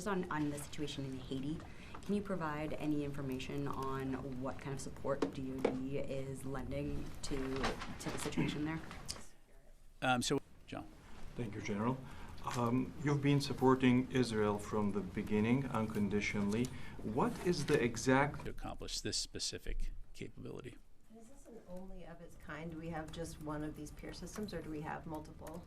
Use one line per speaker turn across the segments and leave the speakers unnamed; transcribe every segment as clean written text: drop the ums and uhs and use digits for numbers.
just on the situation in Haiti, can you provide any information on what kind of support DoD is lending to the situation there?
So, John.
Thank you, General. You've been supporting Israel from the beginning unconditionally. What is the exact...
To accomplish this specific capability.
Is this an only of its kind? Do we have just one of these peer systems, or do we have multiple?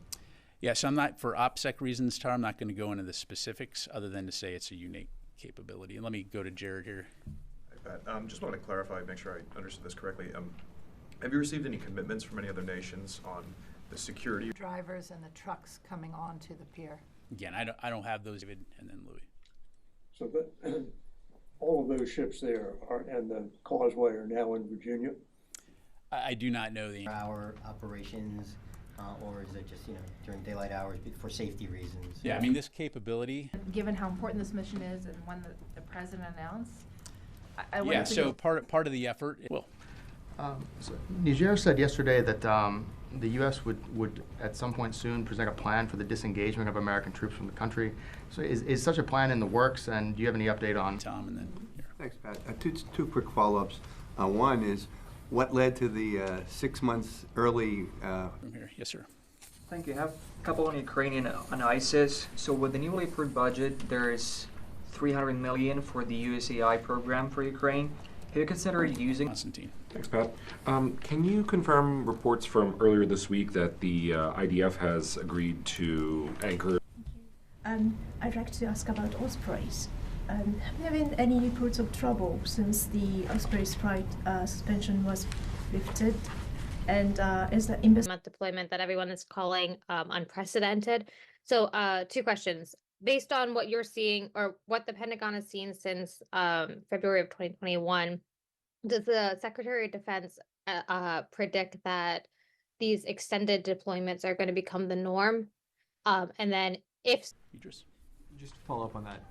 Yeah, so I'm not, for OPSEC reasons, Tara, I'm not going to go into the specifics other than to say it's a unique capability. And let me go to Jared here.
Hi, Pat. Just want to clarify, make sure I understood this correctly. Have you received any commitments from any other nations on the security?
Drivers and the trucks coming onto the pier.
Again, I don't have those, David, and then Louis.
So that all of those ships there are, and the causeway are now in Virginia?
I do not know the
hour operations, or is it just, during daylight hours for safety reasons?
Yeah, I mean, this capability.
Given how important this mission is and when the president announced,
yeah, so part of the effort.
So Niger said yesterday that the U.S. would at some point soon present a plan for the disengagement of American troops from the country. So is such a plan in the works, and do you have any update on?
Tom, and then here.
Thanks, Pat. Two quick follow-ups. One is, what led to the 6 months early?
From here, yes, sir.
Thank you. I have a couple on Ukraine and on ISIS. So with the newly approved budget, there is $300 million for the USAI program for Ukraine. Have you considered using?
Constantine.
Thanks, Pat. Can you confirm reports from earlier this week that the IDF has agreed to anchor?
I'd like to ask about Ospreys. Have there been any reports of trouble since the Osprey's flight suspension was lifted? And is the investment
deployment that everyone is calling unprecedented? So 2 questions. Based on what you're seeing or what the Pentagon has seen since February of 2021, does the Secretary of Defense predict that these extended deployments are going to become the norm? And then if...
Just to follow up on that,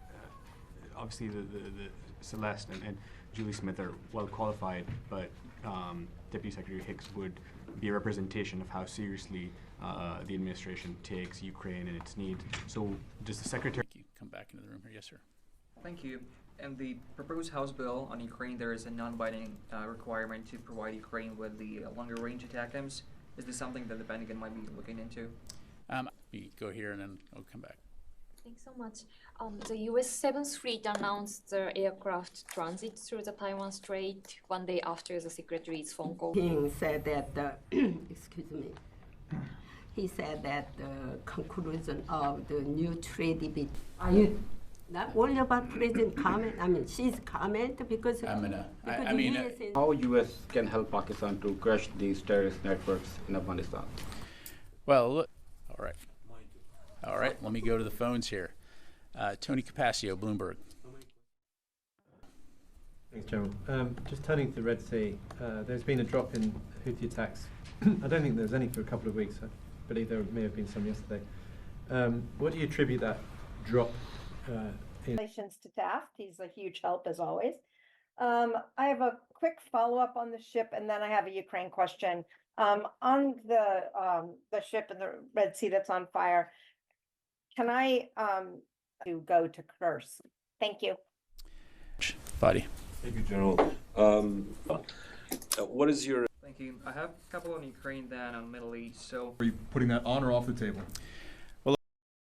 obviously the Celeste and Julie Smith are well qualified, but Deputy Secretary Hicks would be a representation of how seriously the administration takes Ukraine and its needs. So does the Secretary...
Come back into the room here. Yes, sir.
Thank you. In the proposed House bill on Ukraine, there is a non-binding requirement to provide Ukraine with the longer-range ATACMS. Is this something that the Pentagon might be looking into?
We go here and then I'll come back.
Thanks so much. The U.S. 7th Fleet announced the aircraft transit through the Taiwan Strait 1 day after the Secretary's phone call.
He said that, excuse me, he said that the conclusion of the new trade debate. Are you not worried about President's comment? I mean, she's comment because...
How U.S. can help Pakistan to crush these terrorist networks in Afghanistan?
Well, look, all right, let me go to the phones here. Tony Capaccio, Bloomberg.
Thanks, General. Just turning to the Red Sea, there's been a drop in Houthi attacks. I don't think there was any for a couple of weeks. I believe there may have been some yesterday. What do you attribute that drop in?
Congratulations to Taft. He's a huge help as always. I have a quick follow-up on the ship, and then I have a Ukraine question. On the ship in the Red Sea that's on fire, can I to go to Kursk? Thank you.
Buddy.
Thank you, General. What is your...
Thank you. I have a couple on Ukraine, then on Middle East. So,
are you putting that on or off the table?